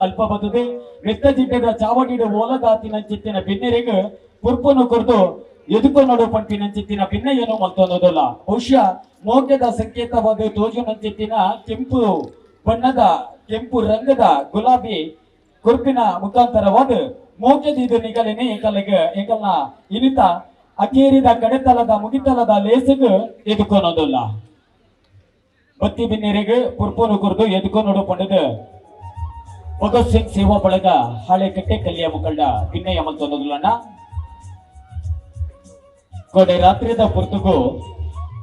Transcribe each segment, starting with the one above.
ಅಲ್ಪ ಬದುದು ಮೆತ್ತ ಜಿಡ್ಡದ ಚಾವಡಿದ ಓಲಗಾತಿನ ಚಿತ್ತಿನ ಬೆನ್ನೆರೆಗೆ ಪುರ್ಪನು ಕೊರ್ದು ಎದುಕೊಂಡು ಪಂಪಿನ ಚಿತ್ತಿನ ಭಿನ್ನಯ್ಯನು ಮತ್ತೊಂದಲ್ಲ ಬಹುಶಃ ಮೋಗ್ಯದ ಸಂಕೇತವಾದ ತೋಜುನ ಚಿತ್ತಿನ ಬಣ್ಣದ ಕೆಂಪು ರಂಗದ ಗುಲಾಬಿ ಕುರುಪಿನ ಮುಖಾಂತರವಾದ ಮೋಗ್ಯದ ನಿಗಲಿನ ಏಕಲ್ನ ಇನಿತ ಅಕೇರಿದ ಕಡೆತಲದ ಮುಗಿತಲದ ಲೇಸಿಗೆ ಎದುಕೊನೋದಲ್ಲ ಬತ್ತಿ ಬಿನ್ನೆರೆಗೆ ಪುರ್ಪನು ಕೊರ್ದು ಎದುಕೊಂಡು ಪಂಡದ ಭಗತ್ ಸಿಂಗ್ ಸೇವಾ ಬಳಗ ಹಾಳೆಕಟ್ಟೆ ಕಲ್ಲಿಯ ಮುಖಂಡ ಭಿನ್ನಯ್ಯ ಮತ್ತೊಂದಲ್ಲ ಕೊಡೆ ರಾತ್ರಿದ ಪುರ್ತುಗು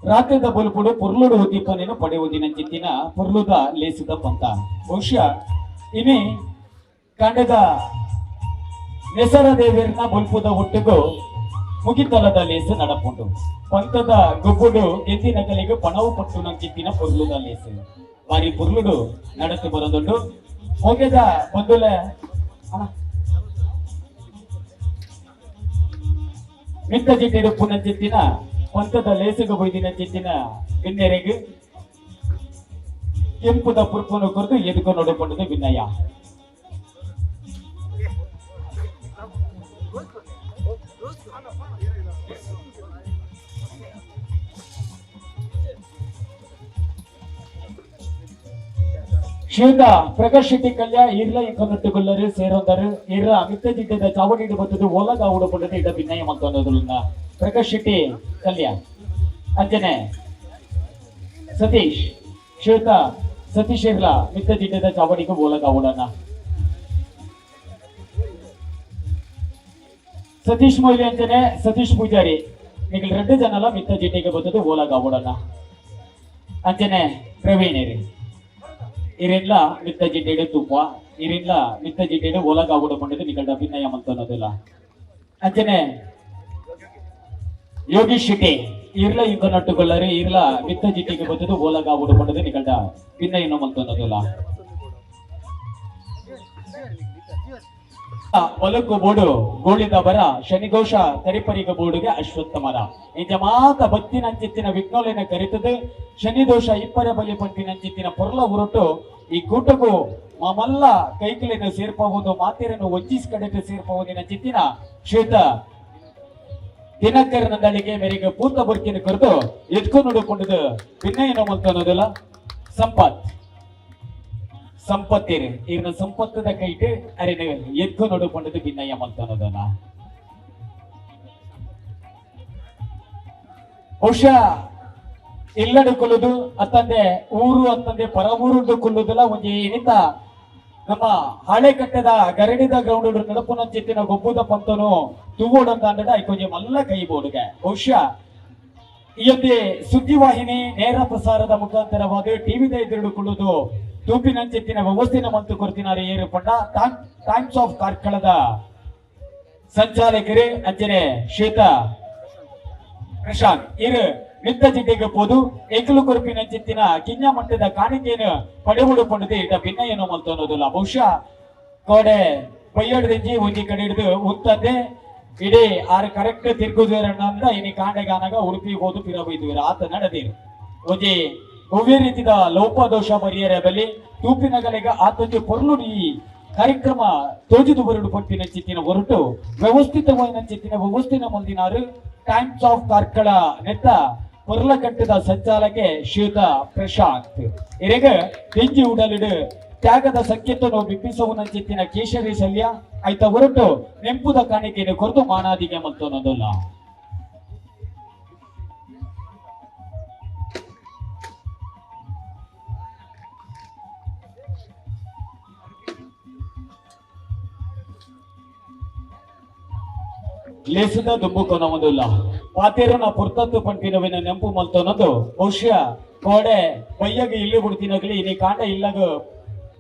ರಾತ್ರಿದ ಬುಲ್ಪುಡು ಪುರ್ಲುಡು ದೀಪನೇನು ಪಡೆಯುವುದಿನ ಚಿತ್ತಿನ ಪುರ್ಲುದ ಲೇಸಿದ ಪಂತ ಬಹುಶಃ ಇನಿ ಕಾಂಡದ ನೆಸರ ದೇವರಿನ ಬುಲ್ಪುದ ಹುಟ್ಟಿಗೂ ಮುಗಿತಲದ ಲೇಸು ನಡಪುಂಡು ಪಂತದ ಗೊಬ್ಬುಡು ಎತ್ತಿನ ಕಲಿಗೆ ಪಣವು ಪಟ್ಟು ನ ಚಿತ್ತಿನ ಪುರ್ಲುದ ಲೇಸು ಬಾರಿ ಪುರ್ಲುಡು ನಡತು ಬರೋದುಂಡು ಹೋಗ್ಯದ ಬಂದುಲೆ ಮಿತ್ತ ಜಿಟ್ಟಿಡು ಪುನಃ ಚಿತ್ತಿನ ಪಂತದ ಲೇಸಿಗೆ ಬೈದಿನ ಚಿತ್ತಿನ ಭಿನ್ನೆರೆಗೆ ಕೆಂಪುದ ಪುರ್ಪನು ಕೊರೆದು ಎದುಕೊಂಡು ನೋಡಿಕೊಂಡದು ಭಿನ್ನಯ್ಯ ಶಿವದ ಪ್ರಕಾಶ್ ಶೆಟ್ಟಿ ಕಲ್ಯ ಇರ್ಲ ಕನ್ನಟ್ಟುಗೊಳ್ಳರು ಸೇರೊಂದರು ಇರ್ರ ಮಿತ್ತ ಜಿಡ್ಡದ ಚಾವಡಿ ಬತ್ತದು ಒಲಗ ಉಡಪಟ್ಟದು ಇಡ ಭಿನ್ನಯ ಮತ್ತೊಂದೋದ್ರನ್ನ ಪ್ರಕಾಶ್ ಶೆಟ್ಟಿ ಕಲ್ಯ ಅಂಜನೆ ಸತೀಶ್ ಶಿವತ ಸತೀಶ್ ಇರ್ಲ ಮಿತ್ತ ಜಿಡ್ಡದ ಚಾವಡಿಗೆ ಒಲಗ ಉಡನ ಸತೀಶ್ ಮೊಯ್ಲಿ ಅಂಜನೆ ಸತೀಶ್ ಪೂಜಾರಿ ನಿಗಲ್ ರೆಡ್ಡು ಜನಲ ಮಿತ್ತ ಜಿಡ್ಡಿಗೆ ಬತ್ತದು ಒಲಗ ಉಡನ ಅಂಜನೆ ಪ್ರವೀಣೇರಿ ಇರಿಲ್ಲ ಮಿತ್ತ ಜಿಡ್ಡೆಡು ತುಪ್ಪ ಇರಿಲ್ಲ ಮಿತ್ತ ಜಿಡ್ಡೆಡು ಒಲಗ ಉಡಪಂಡದು ನಿಗಡ ಭಿನ್ನಯ ಮತ್ತೊಂದಲ್ಲ ಅಂಚನೆ ಯೋಗೀಶ್ ಶೆಟ್ಟಿ ಇರ್ಲ ಇಂಕ ನಟ್ಟುಗೊಳ್ಳರು ಇರ್ಲ ಮಿತ್ತ ಜಿಡ್ಡಿಗೆ ಬತ್ತದು ಒಲಗ ಉಡಪಂಡದು ನಿಗಡ ಭಿನ್ನಯನು ಮತ್ತೊಂದಲ್ಲ ಒಲಕು ಬೋಡು ಗೋಳಿದ ಬರ ಶನಿಘೋಷ ತರಿಪರಿಗ ಬೋಡುಗೆ ಅಶ್ವತ್ಥಮರ ಇಂಜ ಮಾತ ಬತ್ತಿನಂಚಿತ್ತಿನ ವಿಘ್ನೋಲಿನ ಕರಿತದು ಶನಿದೋಷ ಇಪ್ಪರ ಬಲಿ ಪಂಪಿನಂಚಿತ್ತಿನ ಪೊರ್ಲ ಉರುಟು ಈ ಕೂಟಗೂ ಮಮಲ್ಲ ಕೈಕಲಿನ ಸೇರ್ಪಬಹುದು ಮಾತೆರನ್ನು ಒಜ್ಜಿಸ್ ಕಡೆಗೆ ಸೇರ್ಪಬಹುದಿನ ಚಿತ್ತಿನ ಶ್ವೇತ ದಿನಕರನ ದಳಿಗೆ ಮೇರೆಗೆ ಪೂರ್ತ ಬುರ್ಕಿನ ಕರೆದು ಎತ್ಕೊಂಡು ನೋಡಿಕೊಂಡದು ಭಿನ್ನಯನ ಮಲ್ತ ಅನ್ನೋದಲ್ಲ ಸಂಪತ್ತಿರು ಇವ್ನ ಸಂಪತ್ತದ ಕೈಟ್ ಅರಿನ ಎತ್ಕೊಂಡು ನೋಡಿಕೊಂಡದು ಭಿನ್ನಯ್ಯ ಮಲ್ತ ಅನ್ನೋದಲ್ಲ ಬಹುಶಃ ಇಲ್ಲಡು ಕೊಲ್ಲುದು ಅತ್ತಂದೆ ಊರು ಅಂತಂದೆ ಪರ ಊರುಂಡು ಕೊಲ್ಲುದಿಲ್ಲ ಒಂಜಿ ಏನಿತ ನಮ್ಮ ಹಳೆ ಕಟ್ಟದ ಗರಡಿದ ಗ್ರೌಂಡ್ ನಡಪುನ ಚಿತ್ತಿನ ಗೊಬ್ಬುದ ಪಂತನು ತೂಗೋಡಂತ ಅಂದಡ ಐಕೊಂಜಿ ಮಲ್ಲ ಕೈ ಬೋಡುಗೆ ಬಹುಶಃ ಈ ಸುದ್ದಿವಾಹಿನಿ ನೇರ ಪ್ರಸಾರದ ಮುಖಾಂತರವಾಗಿ ಟಿವಿದ ಎದುರುಕೊಳ್ಳುವುದು ತೂಪಿನ ಚಿತ್ತಿನ ವ್ಯವಸ್ಥೆನ ಮಂತು ಕೊರ್ತಿನಾರೆ ಏರುಪಂಡ ಟೈಮ್ಸ್ ಆಫ್ ಕಾರ್ಕಳದ ಸಂಚಾಲಕರೇ ಅಂಜನೆ ಶ್ವೇತಾ ಪ್ರಶಾಂತ್ ಇರು ಮಿತ್ತ ಜಿಡ್ಡೆಗೆ ಹೋದು ಏಕಲು ಕೊರಪಿನ ಚಿತ್ತಿನ ಕಿಂಜ ಮಟ್ಟದ ಕಾಣಿಕೆಯನ್ನು ಪಡೆದುಕೊಂಡದೆ ಇಟ್ಟ ಭಿನ್ನಯ್ಯನು ಮಲ್ತು ಅನ್ನೋದಿಲ್ಲ ಬಹುಶಃ ಕೋಡೆ ಬೈಯಡ್ದಿಂಜಿ ಒಂಜಿ ಕಡೆ ಹಿಡಿದು ಉತ್ತದ್ದೆ ಇಡೀ ಆರು ಕರೆಕ್ಟ್ ತಿರ್ಗುದ್ವೇರಣ್ಣ ಇನಿ ಕಾಂಡೆಗಾನಾಗ ಉಡುಪಿ ಹೋದು ಪಿರ ಬೈದ್ವೀರ ಆತ ನಡೆದಿರು ಒಂಜಿ ಒವ್ವೇ ರೀತಿದ ಲೋಪದೋಷ ಪರಿಯರ ಬಲಿ ತೂಪಿನಗಲೆಗ ಆತಂಜಿ ಪೊರ್ಲು ಈ ಕಾರ್ಯಕ್ರಮ ತೋಜಿದು ಬರಡು ಪಟ್ಟಿನ ಚಿತ್ತಿನ ಹೊರಟು ವ್ಯವಸ್ಥಿತವಾದ ಚಿತ್ತಿನ ವ್ಯವಸ್ಥಿನ ಮುಂದಿನಾರು ಟೈಮ್ಸ್ ಆಫ್ ಕಾರ್ಕಳ ನೆತ್ತ ಪೊರ್ಲ ಕಟ್ಟದ ಸಂಚಾಲಕೆ ಶ್ವೇತ ಪ್ರಶಾಂತ್ ಇರೆಗ ತೆಂಜಿ ಉಡಲಿಡು ತ್ಯಾಗದ ಸಂಕೇತನು ಬಿಂಬಿಸುವನ ಚಿತ್ತಿನ ಕೇಶರಿ ಶಲ್ಯ ಆಯ್ತ ಹೊರಟು ನೆಂಪುದ ಕಾಣಿಕೆಯನ್ನು ಕೊರತು ಮಾನಾದಿಗೆ ಮತ್ತೊಂದಲ್ಲ ಲೇಸಿದ ದುಂಬುಕೊನೊಂದಿಲ್ಲ ಪಾತೇರನ ಪುರ್ತತ್ತು ಪಂಟಿನವಿನ ನೆಂಪು ಮಲ್ತೊನ್ನದು ಬಹುಶಃ ಕೋಡೆ ಬಯ್ಯಗೆ ಇಲ್ಲಿ ಬಿಡ್ತಿನಗಲಿ ಇನಿ ಕಾಂಡ ಇಲ್ಲಾಗ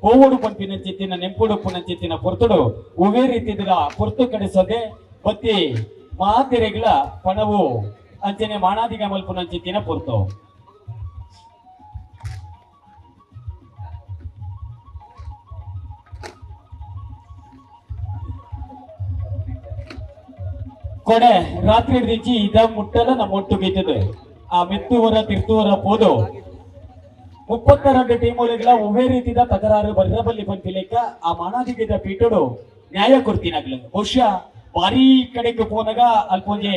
ಪೋವಡು ಪಂಪಿನ ಚಿತ್ತಿನ ನೆಂಪುಡು ಪುನ ಚಿತ್ತಿನ ಪುರ್ತುಡು ಉವೇ ರೀತಿದ ಪುರ್ತು ಕಡಿಸದೆ ಬತ್ತಿ ಮಾತೆರೆಗಳ ಪಣವು ಅಂಚನೆ ಮಾಣಾದಿಗ ಮಲ್ಪುನ ಚಿತ್ತಿನ ಪುರ್ತು ಕೊಡೆ ರಾತ್ರಿ ರಿಚಿ ಇದ ಮುಟ್ಟಲ ನಮ್ಮ ಒಟ್ಟು ಗೀತದೆ ಆ ಮೆತ್ತುವರ ತಿರ್ತುವರ ಪೋದು 32 ಟೀಮುಗಳ ಒವೇ ರೀತಿದ ತಕರಾರು ಬರ್ರಬಲ್ಲಿ ಪಂಪಿಲೇಕ ಆ ಮಾನಾದಿಗೆದ ಪೀಟಡು ನ್ಯಾಯ ಕೊಡ್ತೀನಾಗ್ಲು ಬಹುಶಃ ಬಾರಿ ಕಡೆಗೆ ಪೋನಾಗ ಅಲ್ಪೊಂಜೆ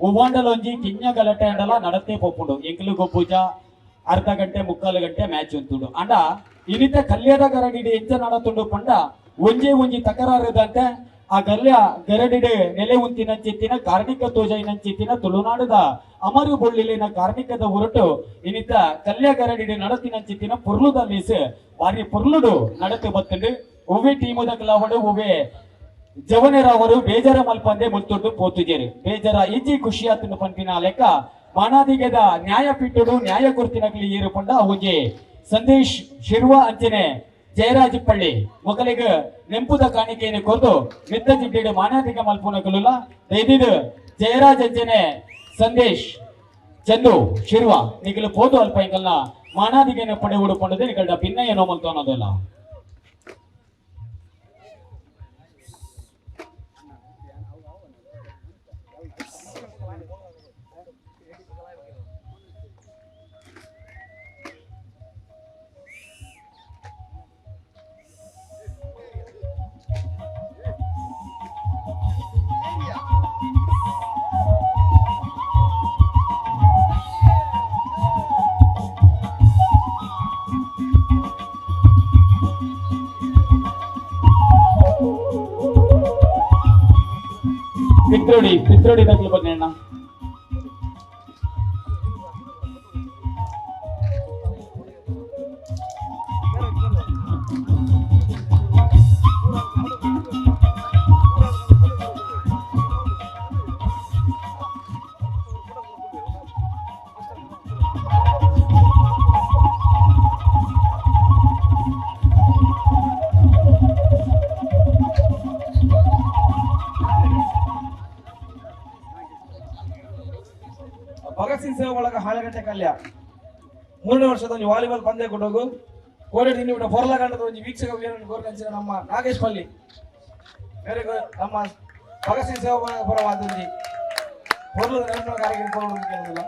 ಒವ್ವಾಂಡಲೊಂಜಿ ಕಿಂಜ ಗಲಾಟೆ ಅಂಡಲ ನಡತೆ ಪೊಪ್ಪುಂಡು ಎಂಕಲು ಗೊಬ್ಬುಜ ಅರ್ಧ ಗಂಟೆ ಮುಕ್ಕಾಲು ಗಂಟೆ ಮ್ಯಾಚ್ ಉಂಟುಂಡು ಅಂಡ ಇನ್ನಿತ ಕಲ್ಯದ ಗರಡಿಡಿ ಎಂಚ ನಡತುಂಡು ಪಂಡ ಒಂಜಿ ತಕರಾರುದಂತೆ ಆ ಗರಡಿಡೆ ನೆಲೆ ಉಂತಿನಂಚಿತ್ತಿನ ಕಾರ್ಮಿಕ ತೋಜೈನಂಚಿತ್ತಿನ ತುಳುನಾಡದ ಅಮರು ಬೊಳ್ಳಿಲಿನ ಕಾರ್ಮಿಕದ ಹೊರಟು ಇನ್ನಿತ ಕಲ್ಯ ಗರಡಿಡೆ ನಡತಿನಂಚಿತ್ತಿನ ಪುರ್ಲುದ ಲೀಸ್ ಬಾರಿ ಪುರ್ಲುಡು ನಡತು ಬತ್ತುಂಡು ಒವ್ವೆ ಟೀಮುದ ಕಲಾವಡು ಒವ್ವೆ ಜವನೆರವರು ಬೇಜಾರ ಮಲ್ಪಂದೆ ಮುಲ್ತೊಟ್ಟು ಪೋತುಜೇರು ಬೇಜಾರ ಈಜಿ ಖುಷಿಯಾತನು ಪಂಪಿನ ಲೆಕ್ಕ ಮಾನಾದಿಗೆದ ನ್ಯಾಯಪೀಠಡು ನ್ಯಾಯ ಗುರ್ತಿನಗಲಿ ಏರುಕೊಂಡ ಅವಗೆ ಸಂದೇಶ್ ಶಿರ್ವ ಅಂಚನೆ ಜಯರಾಜ್ ಪಳ್ಳಿ ಮೊಕಲಿಗೆ ನೆಂಪುದ ಕಾಣಿಕೆಯನ್ನು ಕೊರ್ದು ಮಿತ್ತ ಜಿಡ್ಡಿಡು ಮಾನಾದಿಗ ಮಲ್ಪುನಗಲುಲ ದೈದಿದು ಜಯರಾಜ್ ಅಂಚನೆ ಸಂದೇಶ್ ಚಂದು ಶಿರ್ವ ನಿಗಲು ಪೋದು ಅಲ್ಪ ಇಂಕಲ್ನ ಮಾನಾದಿಗೆನ ಪಡೆ ಉಡುಕೊಂಡದೆ ನಿಗಲ್ಡ ಭಿನ್ನ ಏನೋ ಮಲ್ತು ಅನ್ನೋದಲ್ಲ ಪಿತ್ರೋಡಿ ತಗ್ಲು ಬನ್ನಿ ಅಣ್ಣ ಭಗತ್ ಸಿಂಗ್ ಸೇವೆ ಒಳಗ ಹಾಳೆಗಟ್ಟೆ ಕಲ್ಯ 3ನೇ ವರ್ಷದ ಒಂದು ವಾಲಿಬಾಲ್ ಪಂದ್ಯ ಕೊಟ್ಟೋಗು ಕೋಡೆ ತಿಂಡಿ ಪೊರ್ಲಗಂಡದ ಒಂದು ವೀಕ್ಷಕ ವೀರನ್ನು ಗೋರ್ಕಂಚಿನ ನಮ್ಮ ನಾಗೇಶ್ ಪಲ್ಲಿ ಬೇರೆ ನಮ್ಮ ಭಗತ್ ಸಿಂಗ್ ಸೇವಾ ಪರವಾದ ಪೊರ್ಲದ ನೆನಪಿನ ಕಾರ್ಯಕ್ರಮ ಕೊಡೋದು ಕೇಳೋದಿಲ್ಲ.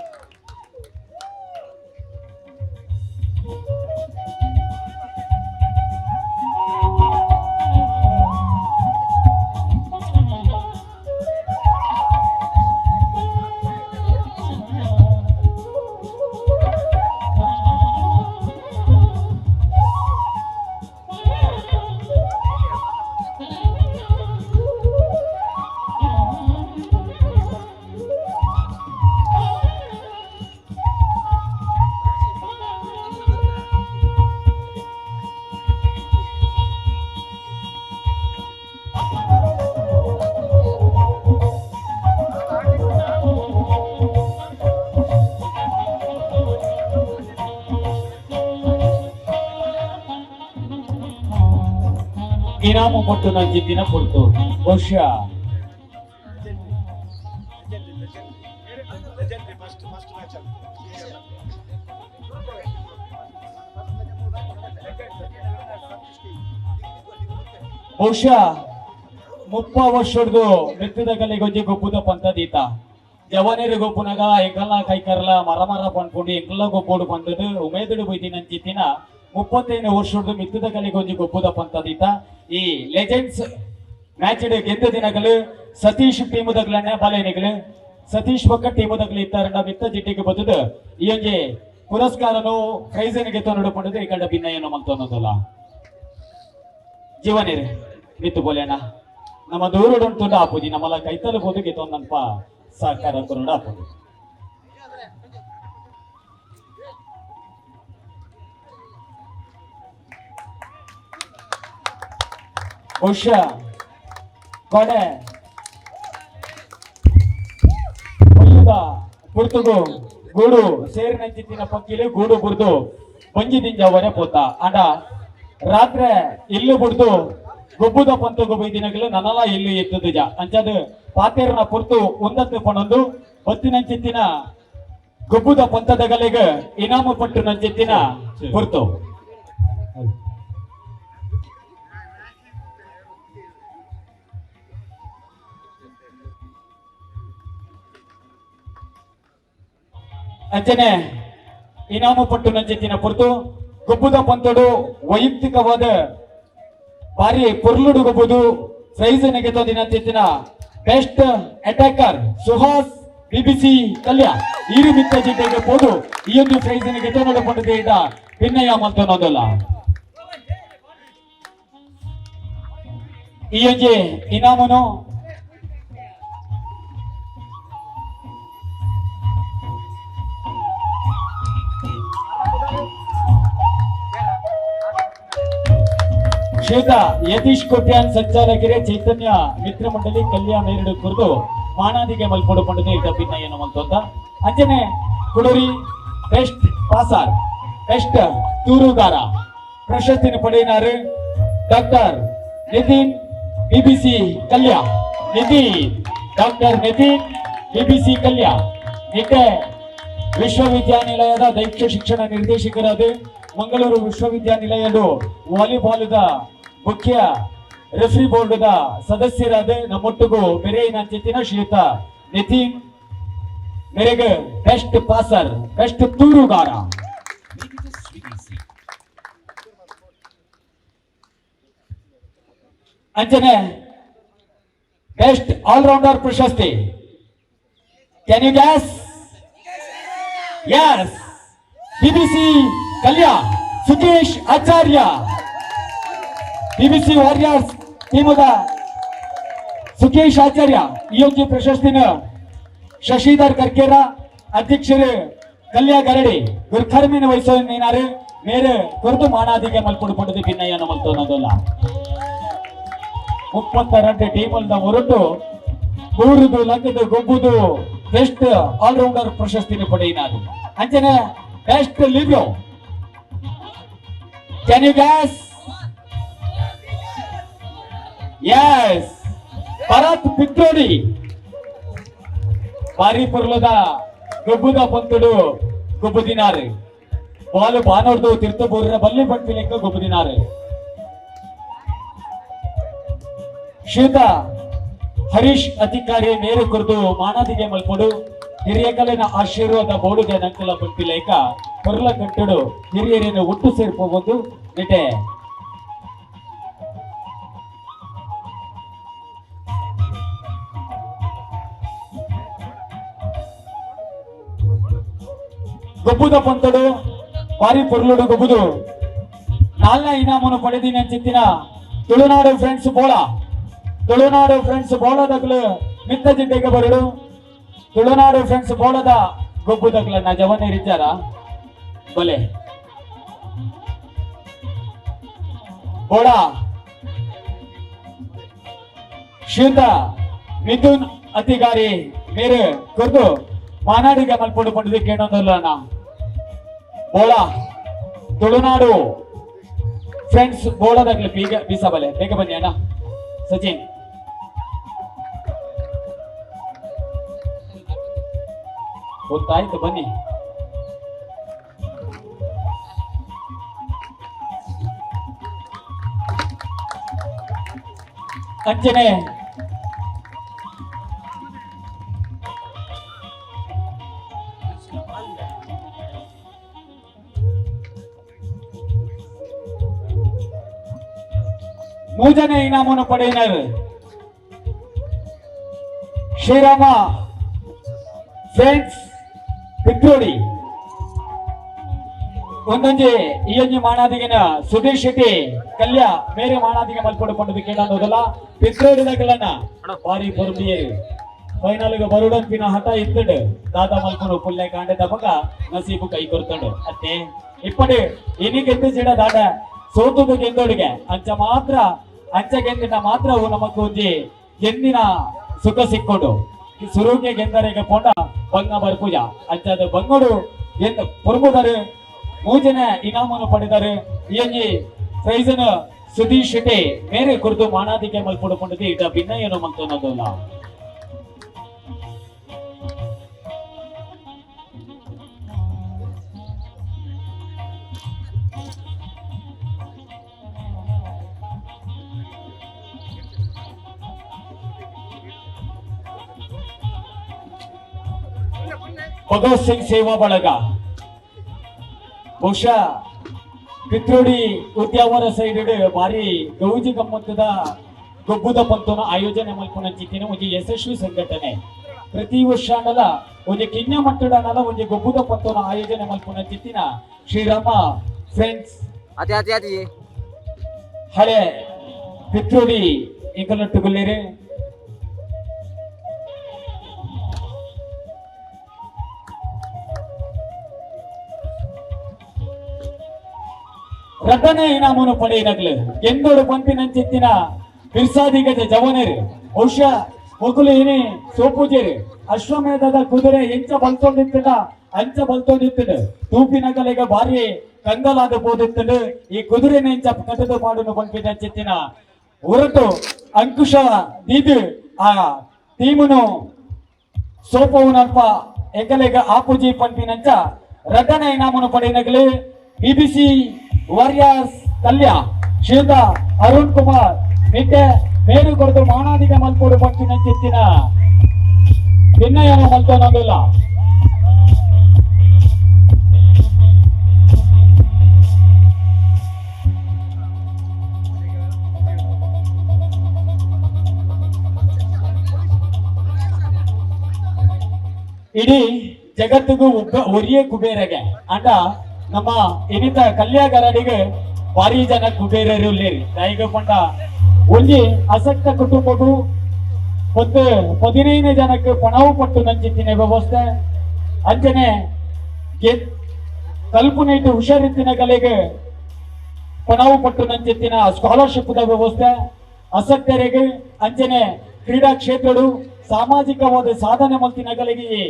ಇನಾಮು ಕೊಟ್ಟು ನಂಜಿದ್ದಿನ ಕೊಡ್ತು ಬಹುಶಃ ಮುಪ್ಪ ವರ್ಷದ್ದು ಮೆತ್ತದ ಗಲ್ಲಿಗೊಜ್ಜೆ ಗೊಬ್ಬುದ ಪಂತದೀತ ಜವನೇರು ಗೊಪ್ಪುನಾಗ ಎಂಕಲ್ನ ಕೈಕರ್ಲ ಮರ ಪಂಡ್ಕೊಂಡು ಎಂಕಲ್ಲ ಗೊಪ್ಪೋಡು ಪಂದದು ಉಮೇದುಡು ಬೈದಿ ನಂಚಿತ್ತಿನ 35 ವರ್ಷದ ಮಿತ್ತದ ಕಲಿಗೊಂಜಿ ಗೊಬ್ಬುದ ಪಂತದೀತ ಈ ಲೆಜೆಂಡ್ಸ್ ಮ್ಯಾಚ್ ಗೆದ್ದ ದಿನಗಳು ಸತೀಶ್ ಟೀಮುದಗಳನ್ನ ಬಾಲೇನಿಗಳು ಸತೀಶ್ ಪಕ್ಕ ಟೀಮುದಗಳು ಇತ್ತಾರಂಡ ಮಿತ್ತ ಜಿಟ್ಟಿಗೆ ಬದುದು ಈ ಒಂಜಿ ಪುರಸ್ಕಾರನು ಪ್ರೈಸನಿಗೆ ನೋಡಿಕೊಂಡಿದ್ದು ಈ ಕಂಡ ಭಿನ್ನ ಏನು ಅಂತ ಅನ್ನೋದಲ್ಲ ಜೀವನೇರಿ ಮಿತ್ತು ಬೋಲೇನ ನಮ್ಮ ದೂರಡುಂಟು ಆಪುಜಿ ನಮ್ಮಲ್ಲ ಕೈತಲು ಬೋದು ಗೆತ್ತೊಂದನ್ಪ ಸಹಕಾರ ಕೊರೋಡ ಆಪುಜಿ ಬಹುಶಃ ಕೊನೆ ಪುರ್ತುಗು ಗೂಡು ಸೇರಿನಂಚಿತ್ತಿನ ಪಕ್ಕಿಲಿ ಗೂಡು ಬುರ್ದು ಬಂಜಿದಿಂಜವರೆ ಪೋತ ಅಂಡ ರಾತ್ರಿ ಇಲ್ಲು ಬುಡ್ದು ಗೊಬ್ಬುದ ಪಂತು ಗೊಬ್ಬು ದಿನಗಳು ನನ್ನಲ್ಲ ಇಲ್ಲು ಎತ್ತದು ಜಾ ಅಂಚದು ಪಾತೇರನ ಪುರ್ತು ಒಂದತ್ತು ಪಣೊಂದು ಬತ್ತಿನಂಚಿತ್ತಿನ ಗೊಬ್ಬುದ ಪಂತದ ಗಲೆಗೆ ಇನಾಮು ಪಟ್ಟು ನಂಚಿತ್ತಿನ ಪುರ್ತು ಅಂಚನೆ ಇನಾಮು ಪಟ್ಟು ನಂಚಿತ್ತಿನ ಪುರ್ತು ಗೊಬ್ಬುದ ಪಂತಡು ವೈಯಕ್ತಿಕವಾದ ಬಾರಿ ಪೊರ್ಲುಡು ಗೊಬ್ಬುದು ಪ್ರೈಸ್ ನೆಗೆತ ದಿನಂತಿನ best attacker Suhas BBC Kalya ಈರು ಮಿತ್ತ ಜಿಲ್ಲೆಗೆ ಹೋದು ಈ ಒಂದು ಪ್ರೈಸ್ ನೆಗೆತ ನೋಡಿಕೊಂಡಿದೆ ಇದ್ದ ಭಿನ್ನಯ ಮತ್ತೊಂದಲ್ಲ ಈ ಒಂದು ಇನಾಮನು ಶ್ರೀಯುತ ಯತೀಶ್ ಕೊಟ್ಯಾನ್ ಸಂಚಾಲಕರೇ ಚೈತನ್ಯ ಮಿತ್ರ ಮಂಡಳಿ ಕಲ್ಯಾಣ ಮೇರಡು ಕುರಿತು ಮಾನಾದಿಗೆ ಮಲ್ಪಡುಕೊಂಡಿದೆ ಇದ್ದ ಭಿನ್ನಯ ಅನ್ನುವಂತ ಅಂಜನೆ ಕುಡೂರಿ ಬೆಸ್ಟ್ ಪಾಸಾರ್ ಬೆಸ್ಟ್ ತೂರುಗಾರ ಪ್ರಶಸ್ತಿನ ಪಡೆಯಿನಾರು doctor Nitin BBC Kalya doctor Nitin BBC Kalya Nitte ವಿಶ್ವವಿದ್ಯಾನಿಲಯದ ದೈಹಿಕ ಶಿಕ್ಷಣ ನಿರ್ದೇಶಕರಾದ ಮಂಗಳೂರು ವಿಶ್ವವಿದ್ಯಾನಿಲಯದ ವಾಲಿಬಾಲ್ದ ಮುಖ್ಯ ರೆಫ್ರಿ ಬೋರ್ಡ್ ಸದಸ್ಯರಾದ ನಮ್ಮೊಟ್ಟಿಗೂ ಬೆರೆಯಿನ ಅಂಚೆತ್ತಿನ ಶ್ರೀಯುತ ನಿತಿನ್ ಮೇರೆಗೆ ಬೆಸ್ಟ್ ಪಾಸರ್ ಬೆಸ್ಟ್ ತೂರುಗಾರ ಅಂಚನೆ ಬೆಸ್ಟ್ ಆಲ್ರೌಂಡರ್ ಪ್ರಶಸ್ತಿ can you gas yes BBC Kalyan Sukesh Acharya BBC Warriors ಟೀಮದ ಸುಕೇಶ್ ಆಚಾರ್ಯ ಈ ಒಂದು ಪ್ರಶಸ್ತಿನ ಶಶಿಧರ್ ಕರ್ಕೇರ ಅಧ್ಯಕ್ಷರು ಕಲ್ಯ ಗರಡಿ ಗುರ್ಖರ್ಮಿನ ವಹಿಸೋನೇನಾರು ಮೇರೆ ಕೊರತು ಮಾನಾದಿಗೆ ಮಲ್ಪಡುಕೊಂಡದ್ದು ಭಿನ್ನಯ ಮಲ್ತೋನೋದಲ್ಲ 32 ಟೀಮಲ್ದ ಹೊರಟು ಕೂರುದು ಲಗ್ಗದು ಗೊಬ್ಬುದು ಬೆಸ್ಟ್ ಆಲ್ರೌಂಡರ್ ಪ್ರಶಸ್ತಿನ ಪಡೆಯಿನಾರು ಅಂಚನೆ ಬೆಸ್ಟ್ ಲಿಬ್ರೋ ಕ್ಯಾನ್ ಯು ಗ್ಯಾಸ್ ಯಸ್ ಭರತ್ ಪಿತ್ರೋಡಿ ಬಾರಿ ಪುರ್ಲದ ಗೊಬ್ಬುದ ಪಂತುಡು ಗೊಬ್ಬುದಿನಾರು ಬಾಲು ಬಾನೋರ್ದು ತೀರ್ಥಪೂರ್ರ ಬಲ್ಲಿ ಬಂಟಿ ಲೆಕ್ಕ ಗೊಬ್ಬುದಿನಾರು ಶ್ರೀಯುತ ಹರೀಶ್ ಅಧಿಕಾರಿ ನೇರು ಕುರಿತು ಮಾನಾದಿಗೆ ಮಲ್ಪಡು ಹಿರಿಯ ಕಲೆನ ಆಶೀರ್ವಾದ ಬೋಡುಗೆ ನಂಕಲ ಬಂಟಿ ಲೇಖ ಹೊರಲ ಕಟ್ಟಡು ಹಿರಿಯರೇನು ಒಟ್ಟು ಸೇರ್ಕೋಬಹುದು ನಿಟೆ ಗೊಬ್ಬುದ ಪಂತಡು ಬಾರಿ ಪೊರ್ಲುಡು ಗೊಬ್ಬುದು 4ನೇ ಇನಾಮನ್ನು ಪಡೆದಿನ ಚಿತ್ತಿನ ತುಳುನಾಡು ಫ್ರೆಂಡ್ಸ್ ಬೋಳದಗ್ಲು ಮಿತ್ತ ಜಿಡ್ಡೆಗೆ ಬರಡು ತುಳುನಾಡು ಫ್ರೆಂಡ್ಸ್ ಬೋಳದ ಗೊಬ್ಬುದಗ್ಲನ್ನ ಜವನೇರಿದ್ದಾರ ಬಲೆ ಬೋಳ ಶ್ರೀಯುತ ಮಿಥುನ್ ಅಧಿಕಾರಿ ಮೇರೆ ಕೊರ್ದು ಮಾನಾಡಿಗೆ ಮಲ್ಪಡುಕೊಂಡಿದ್ದು ಕೇಳೋದಲ್ಲ ಅಣ್ಣ ಬೋಳ ತುಳುನಾಡು ಫ್ರೆಂಡ್ಸ್ ಬೋಳದಾಗ್ಲಿ ಬೀಸ ಬಲೆ ಬೇಗ ಬನ್ನಿ ಅಣ್ಣ ಸಚಿನ್ ಗೊತ್ತಾಯ್ತು ಬನ್ನಿ ಅಂಚನೆ ಮೂಜನೆ ಇನಾಮನ್ನು ಪಡೆಯಿನಾರು ಶ್ರೀರಾಮ ಫ್ರೆಂಡ್ಸ್ ಪಿತ್ರೋಡಿ ಒಂದೊಂಜಿ ಈ ಒಂಜಿ ಮಾಣಾದಿಗಿನ ಸುಧೀರ್ ಶೆಟ್ಟಿ ಕಲ್ಯ ಬೇರೆ ಮಾಣಾದಿಗೆ ಮಲ್ಪಡುಕೊಂಡದ್ದು ಕೇಳೋದಲ್ಲ ಪಿತ್ರೋಡಿದಾಗಲನ್ನ ಬಾರಿ ಪೊರ್ಬಿಯೇ ಫೈನಲ್ಗೆ ಬರುಡಂಪಿನ ಹಠ ಇತ್ತಡು ದಾದ ಮಲ್ಕೊಂಡು ಪುಲ್ಲೆ ಕಾಂಡೆ ತಪಕ ನಸೀಬು ಕೈ ಕೊರ್ತಂಡು ಅತ್ತೆ ಇಪ್ಪಡಿ ಇನಿಗೆದ್ದು ಜಿಡ ದಾಡ ಸೋತುದು ಗೆಂದೋಡಿಗೆ ಅಂಚ ಗೆಂದಿನ ಮಾತ್ರ ಅವು ನಮಕ್ ಒಂಜಿ ಗೆಂದಿನ ಸುಖ ಸಿಕ್ಕೊಂಡು ಸುರುಗೆ ಗೆಂದರೆಗೆ ಪೋಂಡ ಬಂಗ ಬರ್ಪೂಜ ಅಂಚದ ಬಂಗೋಡು ಗೆಂದ ಪೊರ್ಬುದರು ಮೂಜನ ಇನಾಮನ್ನು ಪಡೆದರು ಈ ಪ್ರೈಸನ ಸುಧೀರ್ ಶೆಟ್ಟಿ ಬೇರೆ ಕುರಿತು ಮಾನಾದಿಗೆ ಮಲ್ಪಡುಕೊಂಡದ್ದು ಇಟ ಭಿನ್ನ ಏನು ಮಲ್ತೋನೋದಲ್ಲ ಭಗತ್ ಸಿಂಗ್ ಸೇವಾ ಬಳಗ ಬಹುಶಃ ಪಿತ್ರೋಡಿ ಉದ್ಯಾವರ ಸೈಡ್ ಬಾರಿ ಗೌಜಿ ಗಮ್ಮತ್ತದ ಗೊಬ್ಬುದ ಪಂತನ ಆಯೋಜನೆ ಮಲ್ಪುನಂಚಿತ್ತಿನ ಒಂದು ಯಶಸ್ವಿ ಸಂಘಟನೆ. ಪ್ರತಿ ವರ್ಷ ಅನ್ನಲ್ಲ ಒಂದು ಕಿನ್ಯ ಮಟ್ಟಡ ಅನ್ನಲ್ಲ ಒಂದು ಗೊಬ್ಬುದ ಪಂತನ ಆಯೋಜನೆ ಮಲ್ಪುನಂಚಿತ್ತಿನ ಶ್ರೀರಾಮ ಫ್ರೆಂಡ್ಸ್ ಅತಿ ಅತಿ ಅತಿ ಹಳೆ ಪಿತ್ರೋಡಿ ಇಂಕಲಟ್ಟುಗುಲ್ಲೇರೆ ರತನ ಇನಾಮನು ಪಡೆಯಿನಗ್ಲು ಎಂದೋಡು ಪಂಪಿನಂಚಿತ್ತಿನ ಬಿರ್ಸಾದಿಗಜ ಜವನೇರು ಬಹುಶಃ ಮೊಗಲು ಏನೇ ಸೋಪೂಜೆರು ಅಶ್ವಮೇಧದ ಕುದುರೆ ಎಂಚ ಬಲ್ತೊಂದಿತ್ತದ ಅಂಚ ಬಲ್ತೊಂದಿತ್ತದ ತೂಪಿನ ಕಲೆಗೆ ಭಾರಿ ಕಂಗಲಾದ ಬೋದಿತ್ತದ ಈ ಕುದುರೆನ ಎಂಚ ಕಟದ ಪಾಡನ್ನು ಪಂಪಿನಂಚಿತ್ತಿನ ಹೊರಟು ಅಂಕುಶ ದೀದು ಆ ಟೀಮನು ಸೋಪವುನಲ್ಪ ಎಗಲೆಗ ಆಪುಜಿ ಪಂಪಿನಂಚ ರತನ ಇನಾಮನು ಪಡೆಯಿನಗ್ಲು ಬಿಬಿಸಿ ವಾರಿಯರ್ಸ್ ಕಲ್ಯ ಶಿವದ ಅರುಣ್ ಕುಮಾರ್ ನಿಟ್ಟೆ ಮೇರು ಕೊರದು ಮಾನಾದಿಗ ಮಲ್ಪೋಡು ಪಂಪಿನ ಚಿತ್ತಿನ ಭಿನ್ನಯನ ಮಲ್ತೋನಲ್ಲ ಇಡೀ ಜಗತ್ತಿಗೂ ಒರಿಯೇ ಕುಬೇರಗೆ ಅಂಡ ನಮ್ಮ ಇನ್ನಿತ ಕಲ್ಯಾಗರಡಿಗೆ ಭಾರಿ ಜನ ಕುಬೇರರು ಇಲ್ಲೇರಿ ದೈಗ ಪಂಡ ಒಂಜಿ ಅಸಕ್ತ ಕುಟುಂಬಗೂ 15 ಜನಕ್ಕೆ ಪಣವು ಪಟ್ಟು ನಂಚಿತ್ತಿನ ವ್ಯವಸ್ಥೆ ಅಂಚನೆ ಕಲ್ಪನೆ ಹುಷಾರಿತ್ತಿನ ಕಲೆಗೆ ಪಣವು ಪಟ್ಟು ನಂಚಿತ್ತಿನ ಸ್ಕಾಲರ್ಶಿಪ್ ವ್ಯವಸ್ಥೆ ಆಸಕ್ತರಿಗೆ ಅಂಚನೆ ಕ್ರೀಡಾ ಕ್ಷೇತ್ರಗಳು ಸಾಮಾಜಿಕವಾದ ಸಾಧನೆ ಮಲ್ತಿನ ಕಲೆಗೆ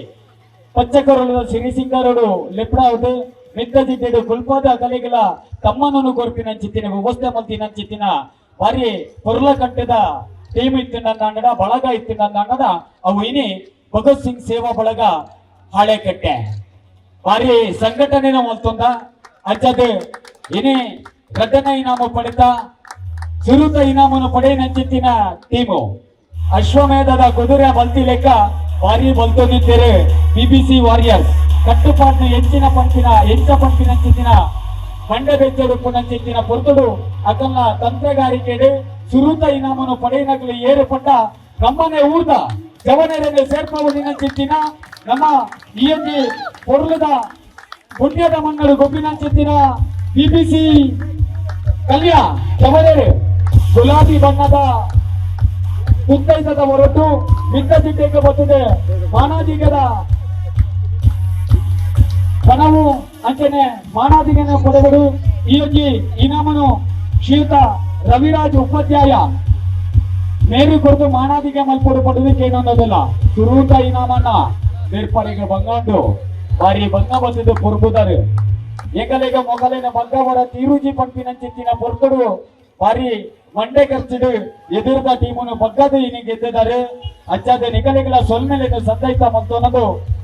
ಪಚ್ಚಕರುಳದ ಸಿರಿಸಿಂಗಾರರು ಲೆಪ್ಡಾವುದು ಮಿತ್ತಜಿದ್ದು ಕುಲ್ಪಾದ ಕಲೆಗಳ ತಮ್ಮನನ್ನು ಕೊರ್ಪಿನ ಚಿತ್ತಿನ ವ್ಯವಸ್ಥೆ ಮಲ್ತಿನ ಚಿತ್ತಿನ ಭಾರಿ ಪೊರ್ಲ ಕಟ್ಟದ ಟೀಮ್ ಇತ್ತು ನನ್ನ ಅಂಗಡ ಬಳಗ ಇತ್ತು ನನ್ನ ಅಂಗಡ ಅವು ಇನಿ ಭಗತ್ ಸಿಂಗ್ ಸೇವಾ ಬಳಗ ಹಾಳೆ ಕಟ್ಟೆ ಭಾರಿ ಸಂಘಟನೆನ ಮಲ್ತೊಂದ ಅಜ್ಜದ ಇನಿ ರದ್ದನ ಇನಾಮ ಪಡೆದ ಸುರುತ ಇನಾಮನು ಪಡೆ ನಂಚಿತ್ತಿನ ಟೀಮು ಅಶ್ವಮೇಧದ ಕುದುರೆ ಬಲ್ತಿ ಲೆಕ್ಕ ಭಾರಿ ಬಲ್ತೊಂದಿದ್ದೇರೆ ಬಿಬಿಸಿ ವಾರಿಯರ್ಸ್ ಕಟ್ಟುಪಾಟ್ನ ಎಂಚ ಪಂಪಿನ ಚಿತ್ತಿನ ಮಂಡ ಬೆಚ್ಚಡು ಪುನಂಚಿತ್ತಿನ ಪೊರ್ತುಡು ಅಕಲ್ನ ತಂತ್ರಗಾರಿಕೆಡು ಸುರುತ ಇನಾಮನು ಪಡೆಯಿನಗ್ಲು ಏರುಪಟ್ಟ ನಮ್ಮನೆ ಊರ್ದ ಜವನರನ್ನು ಸೇರ್ಪವುದಿನ ಚಿತ್ತಿನ ನಮ್ಮ ಇಎಂಜಿ ಪೊರ್ಲದ ಪುಣ್ಯದ ಮಣ್ಣರು ಗೊಬ್ಬಿನ ಚಿತ್ತಿನ ಬಿಬಿಸಿ ಕಲ್ಯ ಜವನರು ಗುಲಾಬಿ ಬಣ್ಣದ ಉತ್ತೈಸದ ಹೊರಟು ಮಿತ್ತ ಚಿಟ್ಟೆಗೆ ಬರ್ತದೆ ಮಾನಾದಿಗದ ಪಣವು ಅಂಚನೆ ಮಾನಾದಿಗನ ಪಡೆಗಳು ಈ ಇನಾಮನು ಶ್ರೀಯುತ ರವಿರಾಜ್ ಉಪಾಧ್ಯಾಯ ಮೇರು ಕೊರತು ಮಾನಾದಿಗೆ ಮಲ್ಪೊಡು ಪಡುವುದಕ್ಕೆ ಏನನ್ನೋದಿಲ್ಲ ಸುರೂತ ಇನಾಮನ್ನ ಬೇರ್ಪಡೆಗೆ ಬಂಗಾಂಡು ಬಾರಿ ಬಂಗ ಬಂದಿದ್ದು ಪೊರ್ಬುದರು ಎಗಲೆಗ ಮೊಗಲಿನ ಬಂಗವರ ತೀರುಜಿ ಪಂಪಿನ ಚಿತ್ತಿನ ಪೊರ್ತುಡು ಬಾರಿ ಮಂಡೆ ಖರ್ಚಿಡು ಎದುರದ ಟೀಮನ್ನು ಬಗ್ಗದ ಇನಿ ಗೆದ್ದಿದ್ದಾರೆ ಅಚ್ಚಾದ ನಿಗಲೆಗಳ ಸೊಲ್ಮೆಲೆಯನ್ನು ಸದ್ದೈತ ಮತ್ತೊಂದು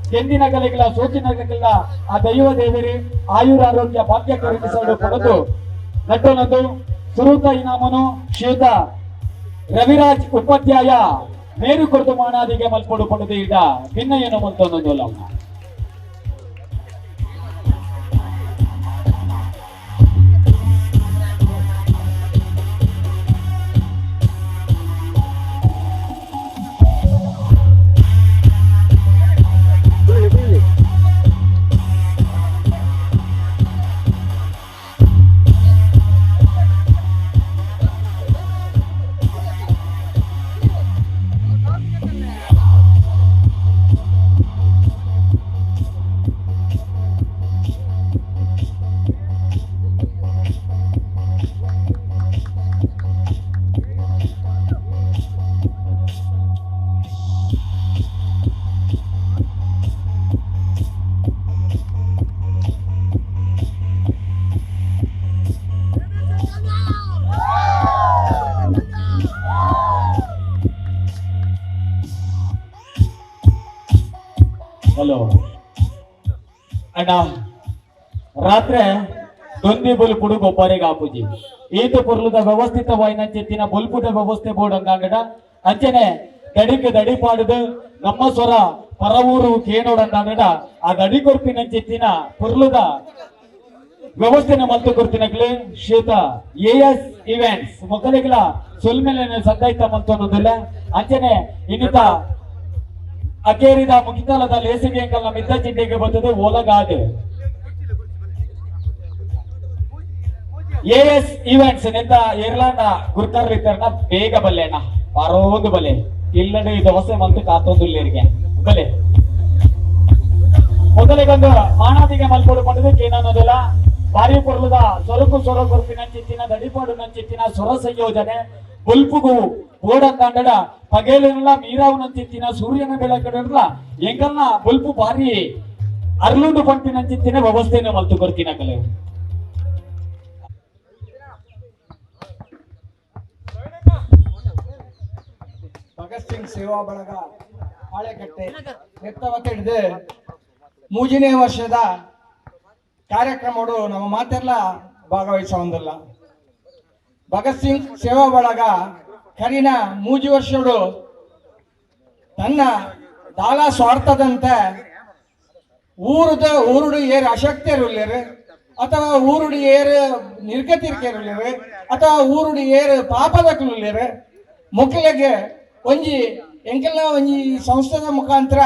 ಕೆಂದಿನ ಕಲೆಗಳ ಸೋಚಿನಗಳೆಲ್ಲ ಆ ದೈವ ದೇವರಿ ಆಯುರ ಆರೋಗ್ಯ ಭಾಗ್ಯ ಕರುಣಿಸಲು ಪಡೆದು ನಟ್ಟೊಂದು ಸುರೂತ ಇನಾಮನು ಶ್ರೀಯುತ ರವಿರಾಜ್ ಉಪಾಧ್ಯಾಯ ಮೇರು ಕೊರತು ಮಾನಾದಿಗೆ ಮಲ್ಪೊಡು ಪಡೆದು ಇದ್ದ ಭಿನ್ನ ಏನು ಮತ್ತೊಂದೊಂದು ಲಮ್ಮ ಹಲೋ ಅಣ್ಣ ರಾತ್ರಿ ದೊಂದಿ ಬುಲ್ಪುಡು ಗೊಬ್ಬರಿಗೆ ಆಪುಜಿ ಈತ ಪೊರ್ಲುದ ವ್ಯವಸ್ಥಿತವಾಯಿನ ಚೆತ್ತಿನ ಬುಲ್ಪುಟ ವ್ಯವಸ್ಥೆ ಬೋರ್ಡ್ ಅಂಗಾಂಗಡ ಅಂಚನೆ ದಡಿಗೆ ದಡಿ ಪಾಡುದು ನಮ್ಮ ಸ್ವರ ಪರವೂರು ಕೇನೋಡ ಅಂಗಾಂಗಡ ಆ ದಡಿ ಕೊರ್ಪಿನ ಚೆತ್ತಿನ ಪೊರ್ಲುದ ವ್ಯವಸ್ಥೆನ ಮಲ್ತು ಕೊಡ್ತಿನಕ್ಲೆ ಶ್ವೇತ AS ಇವೆಂಟ್ಸ್ ಮೊದಲಿಗಳ ಸೊಲ್ಮೇಲೆ ಸದ್ದಾಯ್ತ ಮಲ್ತು ಅನ್ನೋದಿಲ್ಲ ಅಂಚನೆ ಇನ್ನಿತ ಅಕೇರಿದ ಮುಗಿತಲದ ಲೇಸಿಗೆ ಅಂಕಲ್ನ ಮಿದ್ದ ಚಿಂಡೆಗೆ ಬರ್ತದೆ ಓಲಗಾದ AS ಇವೆಂಟ್ಸ್ ನಿಂದ ಏರ್ಲಾಂಡ ಗುರ್ಕರ್ಲಿತ್ತರ್ನ ಬೇಗ ಬಲ್ಲೆಣ್ಣ ಬರೋದು ಬಲೆ ಇಲ್ಲಡೆ ಈ ದೋಸೆ ಮಲ್ತು ಕಾತೊಂದುಲ್ಲೇರಿಗೆ ಬಲೆ ಮೊದಲಿಗೊಂದು ಮಾಣಾದಿಗೆ ಮಲ್ಪೊಡು ಮಾಡೋದಕ್ಕೆ ಏನನ್ನೋದಿಲ್ಲ ಭಾರಿ ಪೊರ್ಲದ ಸೊರಕು ಸೊರಗೊರ್ಪಿನಂಚಿತ್ತಿನ ದಡಿಪಾಡುನಂಚಿತ್ತಿನ ಸೊರ ಸಂಯೋಜನೆ ಬುಲ್ಪುಗು ಬೋಡಂದಾಂಡಡ ಪಗೇಲಿನಲ್ಲ ಮೀರಾವುನಂಚಿತ್ತಿನ ಸೂರ್ಯನ ಬೆಳಕಡಲ್ಲ ಎಂಕಲ್ನ ಬುಲ್ಪು ಭಾರಿ ಅರ್ಲುಂಡು ಪಂಪಿನಂಚಿತ್ತಿನ ವ್ಯವಸ್ಥೆಯನ್ನು ಮಲ್ತು ಕೊರ್ತಿನ ಕಲೆ ಭಗತ್ ಸಿಂಗ್ ಸೇವಾ ಬಳಗ ಹಾಳೆಕಟ್ಟೆ ಎತ್ತವತ್ತ ಹಿಡಿದು ಮೂಜನೇ ವರ್ಷದ ಕಾರ್ಯಕ್ರಮಗಳು ನಮ್ಮ ಮಾತೆಲ್ಲ ಭಾಗವಹಿಸುವುದಿಲ್ಲ ಭಗತ್ ಸಿಂಗ್ ಸೇವಾ ಬಳಗ ಕರಿನ ಮೂಜಿ ವರ್ಷಗಳು ತನ್ನ ದಾಲ ಸ್ವಾರ್ಥದಂತೆ ಊರುಡು ಏರು ಅಶಕ್ತರಿಲ್ಲರು ಅಥವಾ ಊರುಡು ಏರು ನಿರ್ಗತಿರ್ಕರಿಲ್ಲರು ಅಥವಾ ಊರುಡು ಏರು ಪಾಪದಕ್ಕಲಿಲ್ಲರು ಮಕ್ಕಳಿಗೆ ಒಂಜಿ ಎಂಕೆಲ್ಲ ಒಂಜಿ ಸಂಸ್ಥೆದ ಮುಖಾಂತರ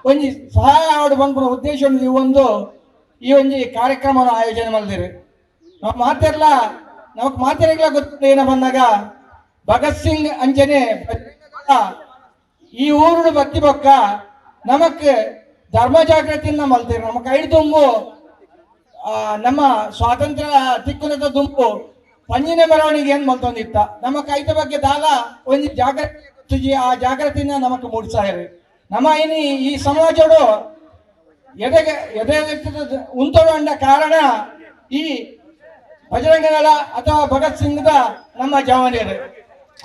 ಒಂಜಿ ಸಹಾಯ ಆಡು ಬಂದ್ಬಿಡೋ ಉದ್ದೇಶ ಒಂದು ಈ ಒಂಜಿ ಕಾರ್ಯಕ್ರಮವನ್ನು ಆಯೋಜನೆ ಮಾಡಿದಿರಿ ನಾವು ಮಾತೆಲ್ಲ ನಮಕ್ ಮಾತೆಲ್ಲ ಗೊತ್ತ ಏನ ಬಂದಾಗ ಭಗತ್ ಸಿಂಗ್ ಅಂಚನೆ ಈ ಊರುಡು ಭಕ್ತಿ ಬೊಕ್ಕ ನಮಕ್ ಧರ್ಮ ಜಾಗೃತಿಯನ್ನ ಮಲ್ತೀರಿ ನಮಕ್ ಐದು ದುಂಬು ನಮ್ಮ ಸ್ವಾತಂತ್ರ್ಯ ತಿಕ್ಕುನದ ದುಂಬು ಪಂಜಿನ ಮೆರವಣಿಗೆ ಏನ್ ಮಲ್ತೊಂದಿತ್ತ ನಮಕ್ ಐದ ಬಗ್ಗೆ ದಾಲ ಒಂಜಿ ಜಾಗೃತಿ ಆ ಜಾಗೃತಿನ ನಮಕ್ ಮೂಡಿಸಾರಿ ನಮ್ಮ ಇನಿ ಈ ಸಮಾಜಡು ಎದೆ ಉಂಟೋಡು ಅಂಡ ಕಾರಣ ಈ ಬಜರಂಗದಳ ಅಥವಾ ಭಗತ್ ಸಿಂಗ್ದ ನಮ್ಮ ಜವಾನಿಯರು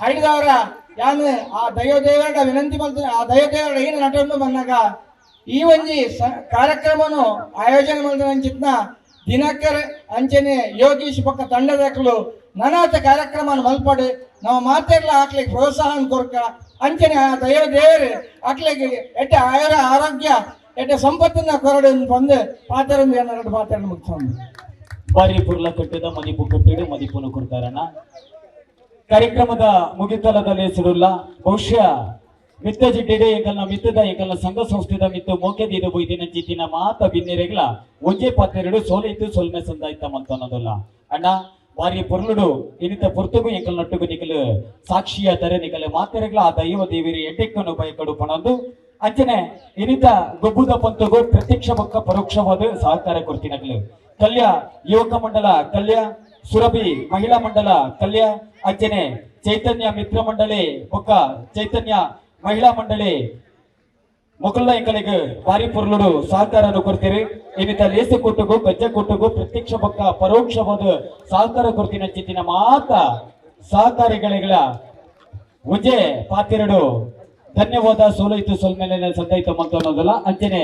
ಐದವರ ಯಾನು ಆ ದೈವದೇವರ ವಿನಂತಿ ಮಾಡ್ತಾರೆ ಆ ದೈವದೇವರ ಏನು ನಟವನ್ನು ಬಂದಾಗ ಈ ಒಂಜಿ ಕಾರ್ಯಕ್ರಮನು ಆಯೋಜನೆ ಮಾಡಿದ ಅಂಚಿತ್ನ ದಿನಕರ್ ಅಂಚನೆ ಯೋಗೀಶ್ ಪಕ್ಕ ತಂಡದಕ್ಕಲು ನನಾತ ಕಾರ್ಯಕ್ರಮ ಮಲ್ಪಡು ನಾವು ಮಾತೆಲ್ಲ ಹಾಕ್ಲಿಕ್ಕೆ ಪ್ರೋತ್ಸಾಹ ಕೊರ್ಕ ಅಂಚನೆ ಆ ದೈವದೇವರು ಹಾಕ್ಲಿಕ್ಕೆ ಎಟ್ಟ ಆರೋಗ್ಯ ಎಟ್ಟ ಸಂಪತ್ತಿನ ಕೊರಡು ಬಂದು ಪಾತ್ರೊಂದು ಏನಾರು ಪಾತ್ರ ಮುಗಿಸ್ಕೊಂಡು ಬಾರಿ ಪುರ್ಲ ಕಟ್ಟಿದ ಮದಿಪು ಕಟ್ಟಿಡು ಮದಿಪುನು ಕೊಡ್ತಾರಣ್ಣ ಕಾರ್ಯಕ್ರಮದ ಮುಗಿತಲದಲ್ಲಿ ಹೆಸರುಲ್ಲ ಬಹುಶಃ ಮಿತ್ತ ಜಿಡ್ಡೆ ಎಂಕಲ್ನ ಮಿತ್ತದ ಎಂಕಲ್ನ ಸಂಘ ಸಂಸ್ಥೆದ ಮಿತ್ತು ಮೋಕೆದಿದ ಬೊಯ್ದಿನ ಚಿತ್ತಿನ ಮಾತ ಬಿನ್ನೆರೆಗ್ಲ ಒಂಜೆ ಪಾತ್ರೆರಡು ಸೋಲೈತು ಸೋಲ್ಮೆ ಸಂದಾಯ್ತ ಮಂತ ಅನ್ನೋದಲ್ಲ ಅಣ್ಣ ಬಾರಿ ಪೊರ್ಲುಡು ಇನ್ನಿತ ಪೊರ್ತುಗು ಎಂಕಲ್ ನಟ್ಟುಗು ನಿಕಲು ಸಾಕ್ಷಿಯ ತರ ನಿಕಲು ಮಾತೆರೆಗ್ಲ ಆ ದೈವ ದೇವಿರಿ ಎಟ್ಟೆಕ್ಕನು ಬಯಕಡು ಪಣಂದು ಅಂಚನೆ ಇನ್ನಿತ ಗೊಬ್ಬುದ ಪಂತಗು ಪ್ರತ್ಯಕ್ಷ ಪಕ್ಕ ಪರೋಕ್ಷವಾದ ಸಹಕಾರ ಕೊಡ್ತಿನಕಲು ಕಲ್ಯ ಯುವಕ ಮಂಡಲ ಕಲ್ಯ ಸುರಭಿ ಮಹಿಳಾ ಮಂಡಲ ಕಲ್ಯ ಅಂಚನೆ ಚೈತನ್ಯ ಮಿತ್ರ ಮಂಡಳಿ ಪಕ್ಕ ಚೈತನ್ಯ ಮಹಿಳಾ ಮಂಡಳಿ ಮೊಕಲ್ಲ ಎಂಕಲಿಗೆ ಭಾರಿ ಪೊರ್ಲುಡು ಸಹಕಾರ ಕೊಡ್ತೀರಿ ಇನ್ನಿತ ಲೇಸು ಕೊಟ್ಟಗು ಗಜ್ಜೆ ಕೊಟ್ಟಗು ಪ್ರತ್ಯಕ್ಷ ಪಕ್ಕ ಪರೋಕ್ಷವಾದ ಸಹಕಾರ ಕೊಡ್ತಿನ ಚಿತ್ತಿನ ಮಾತ ಸಹಕಾರಿಗಳಿಗಳ ಉಜೆ ಪಾತಿರಡು ಧನ್ಯವಾದ ಸೋಲೈತು ಸೋಲ್ಮೇಲೆ ಸದ್ದಾಯ್ತು ಅಂತ ಅನ್ನೋದಲ್ಲ ಅಂಚನೆ